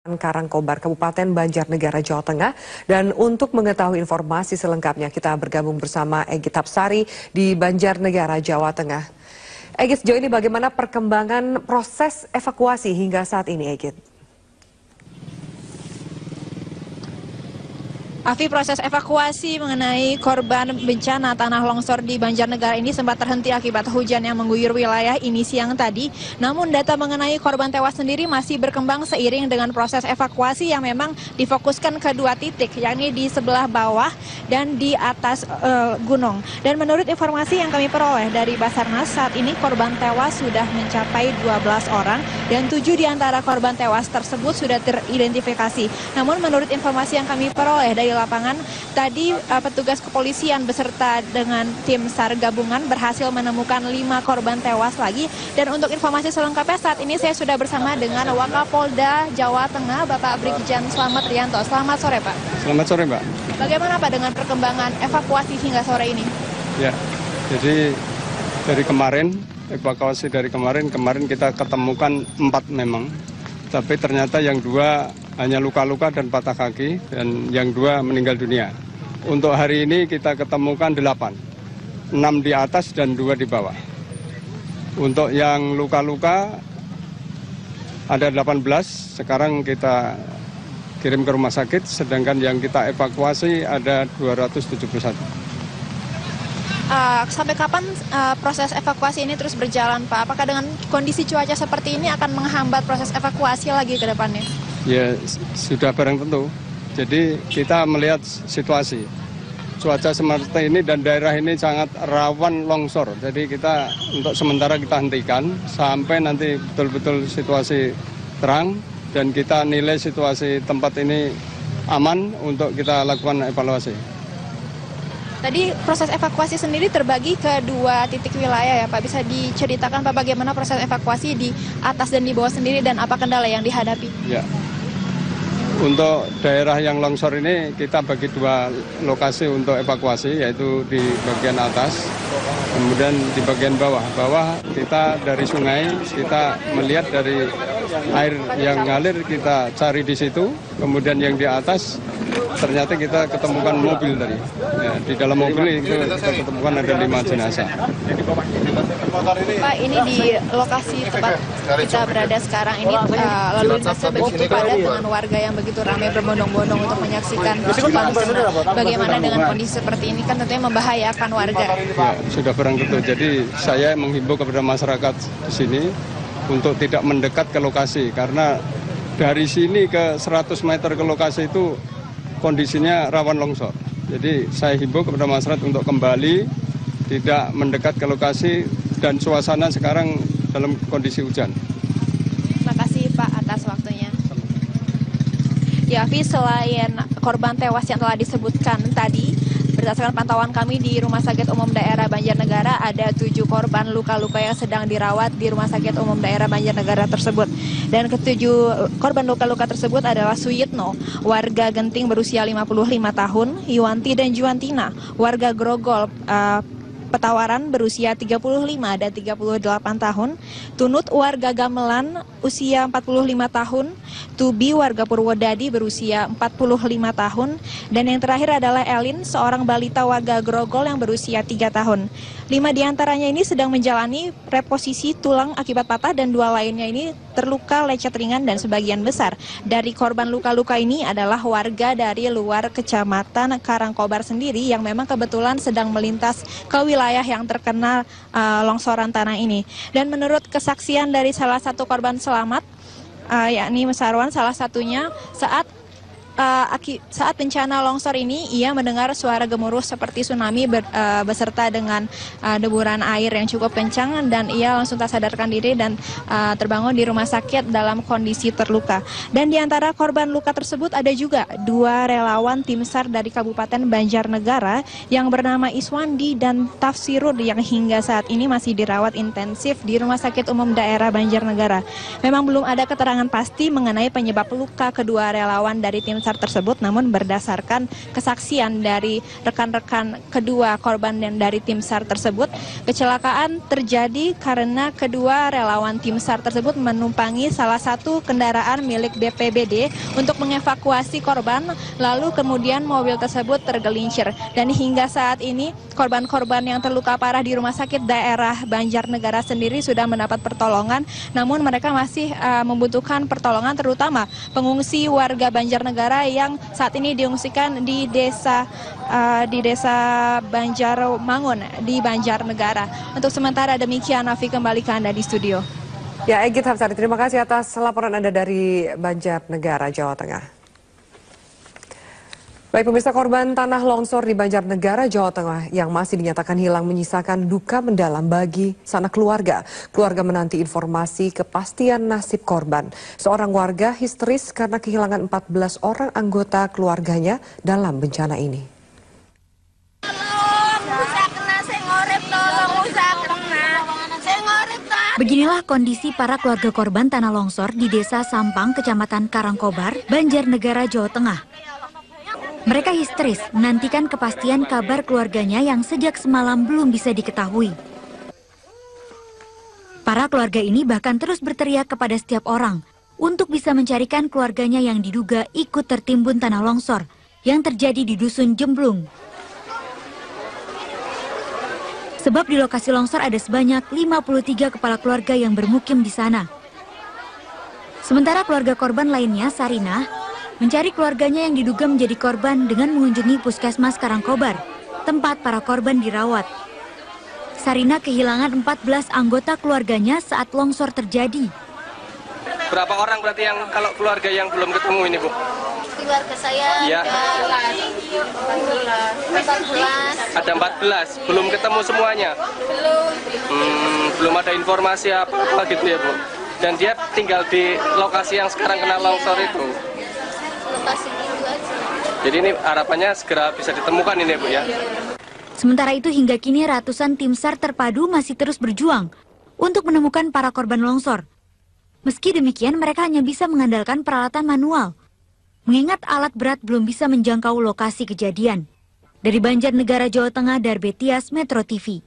Karangkobar, Kabupaten Banjarnegara, Jawa Tengah. Dan untuk mengetahui informasi selengkapnya, kita bergabung bersama Egit Hapsari di Banjarnegara, Jawa Tengah. Egit, sejauh ini bagaimana perkembangan proses evakuasi hingga saat ini, Egit? Afi, proses evakuasi mengenai korban bencana tanah longsor di Banjarnegara ini sempat terhenti akibat hujan yang mengguyur wilayah ini siang tadi. Namun data mengenai korban tewas sendiri masih berkembang seiring dengan proses evakuasi yang memang difokuskan ke dua titik, yakni di sebelah bawah dan di atas gunung. Dan menurut informasi yang kami peroleh dari Basarnas, saat ini korban tewas sudah mencapai 12 orang dan 7 di antara korban tewas tersebut sudah teridentifikasi. Namun menurut informasi yang kami peroleh dari lapangan, tadi petugas kepolisian beserta dengan tim SAR gabungan berhasil menemukan 5 korban tewas lagi. Dan untuk informasi selengkapnya, saat ini saya sudah bersama dengan Wakapolda Jawa Tengah, Bapak Brigjen Slamet Rianto. Selamat sore, Pak. Selamat sore, Mbak. Bagaimana, Pak, dengan perkembangan evakuasi hingga sore ini? Ya, jadi dari kemarin, evakuasi dari kemarin kita ketemukan 4 memang. Tapi ternyata yang 2 hanya luka-luka dan patah kaki, dan yang 2 meninggal dunia. Untuk hari ini kita ketemukan 8, 6 di atas dan 2 di bawah. Untuk yang luka-luka ada 18, sekarang kita kirim ke rumah sakit, sedangkan yang kita evakuasi ada 271. Sampai kapan proses evakuasi ini terus berjalan, Pak? Apakah dengan kondisi cuaca seperti ini akan menghambat proses evakuasi lagi ke depannya? Ya, sudah barang tentu. Jadi kita melihat situasi. Cuaca seperti ini dan daerah ini sangat rawan longsor. Jadi kita untuk sementara kita hentikan sampai nanti betul-betul situasi terang dan kita nilai situasi tempat ini aman untuk kita lakukan evaluasi. Tadi proses evakuasi sendiri terbagi ke 2 titik wilayah ya, Pak. Bisa diceritakan, Pak, bagaimana proses evakuasi di atas dan di bawah sendiri dan apa kendala yang dihadapi? Ya. Untuk daerah yang longsor ini kita bagi 2 lokasi untuk evakuasi, yaitu di bagian atas, kemudian di bagian bawah. Bawah kita dari sungai, kita melihat dari air yang ngalir, kita cari di situ. Kemudian yang di atas ternyata kita ketemukan mobil tadi. Ya, di dalam mobil itu kita ketemukan ada 5 jenazah. Pak, ini di lokasi tempat kita berada sekarang ini lalu lintasnya begitu padat dengan warga yang begitu ramai berbondong-bondong untuk menyaksikan bencana. Bagaimana dengan kondisi seperti ini, kan tentunya membahayakan warga. Ya, sudah barang tentu. Jadi saya menghimbau kepada masyarakat di sini untuk tidak mendekat ke lokasi, karena dari sini ke 100 meter ke lokasi itu kondisinya rawan longsor. Jadi saya himbau kepada masyarakat untuk kembali, tidak mendekat ke lokasi, dan suasana sekarang dalam kondisi hujan. Terima kasih, Pak, atas waktunya. Ya, Fi, selain korban tewas yang telah disebutkan tadi, berdasarkan pantauan kami di Rumah Sakit Umum Daerah Banjarnegara, ada 7 korban luka-luka yang sedang dirawat di Rumah Sakit Umum Daerah Banjarnegara tersebut. Dan ke-7 korban luka-luka tersebut adalah Suyitno, warga Genting berusia 55 tahun, Yuwanti dan Juwantina, warga Grogol, Petawaran berusia 35 dan 38 tahun, Tunut warga Gamelan usia 45 tahun, Tubi warga Purwodadi berusia 45 tahun, dan yang terakhir adalah Elin, seorang balita warga Grogol yang berusia 3 tahun. 5 diantaranya ini sedang menjalani reposisi tulang akibat patah dan 2 lainnya ini terluka lecet ringan, dan sebagian besar dari korban luka-luka ini adalah warga dari luar Kecamatan Karangkobar sendiri yang memang kebetulan sedang melintas ke wilayah yang terkena longsoran tanah ini. Dan menurut kesaksian dari salah satu korban selamat, yakni Mesarwan salah satunya, saat bencana longsor ini ia mendengar suara gemuruh seperti tsunami beserta dengan deburan air yang cukup kencang, dan ia langsung tak sadarkan diri dan terbangun di rumah sakit dalam kondisi terluka. Dan di antara korban luka tersebut ada juga 2 relawan tim SAR dari Kabupaten Banjarnegara yang bernama Iswandi dan Tafsirud yang hingga saat ini masih dirawat intensif di Rumah Sakit Umum Daerah Banjarnegara. Memang belum ada keterangan pasti mengenai penyebab luka kedua relawan dari tim SAR SAR tersebut, namun berdasarkan kesaksian dari rekan-rekan kedua korban dan dari tim SAR tersebut, kecelakaan terjadi karena kedua relawan tim SAR tersebut menumpangi salah satu kendaraan milik BPBD untuk mengevakuasi korban, lalu kemudian mobil tersebut tergelincir. Dan hingga saat ini korban-korban yang terluka parah di Rumah Sakit Daerah Banjarnegara sendiri sudah mendapat pertolongan, namun mereka masih membutuhkan pertolongan, terutama pengungsi warga Banjarnegara yang saat ini diungsikan di desa Banjarmangun di Banjarnegara. Untuk sementara demikian, Nafi, kembali ke Anda di studio. Ya, Egy Tapsari, terima kasih atas laporan Anda dari Banjarnegara, Jawa Tengah. Baik pemirsa, korban tanah longsor di Banjarnegara, Jawa Tengah yang masih dinyatakan hilang menyisakan duka mendalam bagi sanak keluarga. Keluarga menanti informasi kepastian nasib korban. Seorang warga histeris karena kehilangan 14 orang anggota keluarganya dalam bencana ini. Beginilah kondisi para keluarga korban tanah longsor di Desa Sampang, Kecamatan Karangkobar, Banjarnegara, Jawa Tengah. Mereka histeris menantikan kepastian kabar keluarganya yang sejak semalam belum bisa diketahui. Para keluarga ini bahkan terus berteriak kepada setiap orang untuk bisa mencarikan keluarganya yang diduga ikut tertimbun tanah longsor yang terjadi di Dusun Jemblung. Sebab di lokasi longsor ada sebanyak 53 kepala keluarga yang bermukim di sana. Sementara keluarga korban lainnya, Sarina, mencari keluarganya yang diduga menjadi korban dengan mengunjungi Puskesmas Karangkobar, tempat para korban dirawat. Sarina kehilangan 14 anggota keluarganya saat longsor terjadi. Berapa orang berarti yang kalau keluarga yang belum ketemu ini, Bu? Keluarga saya ya. ada 14. Ada 14, belum ketemu semuanya? Belum ada informasi apa-apa gitu ya, Bu? Dan dia tinggal di lokasi yang sekarang kena longsor itu? Lokasi itu aja. Jadi ini harapannya segera bisa ditemukan ini, Bu, ya? Sementara itu hingga kini ratusan tim SAR terpadu masih terus berjuang untuk menemukan para korban longsor. Meski demikian mereka hanya bisa mengandalkan peralatan manual, mengingat alat berat belum bisa menjangkau lokasi kejadian. Dari Banjarnegara, Jawa Tengah, Darbetias, Metro TV.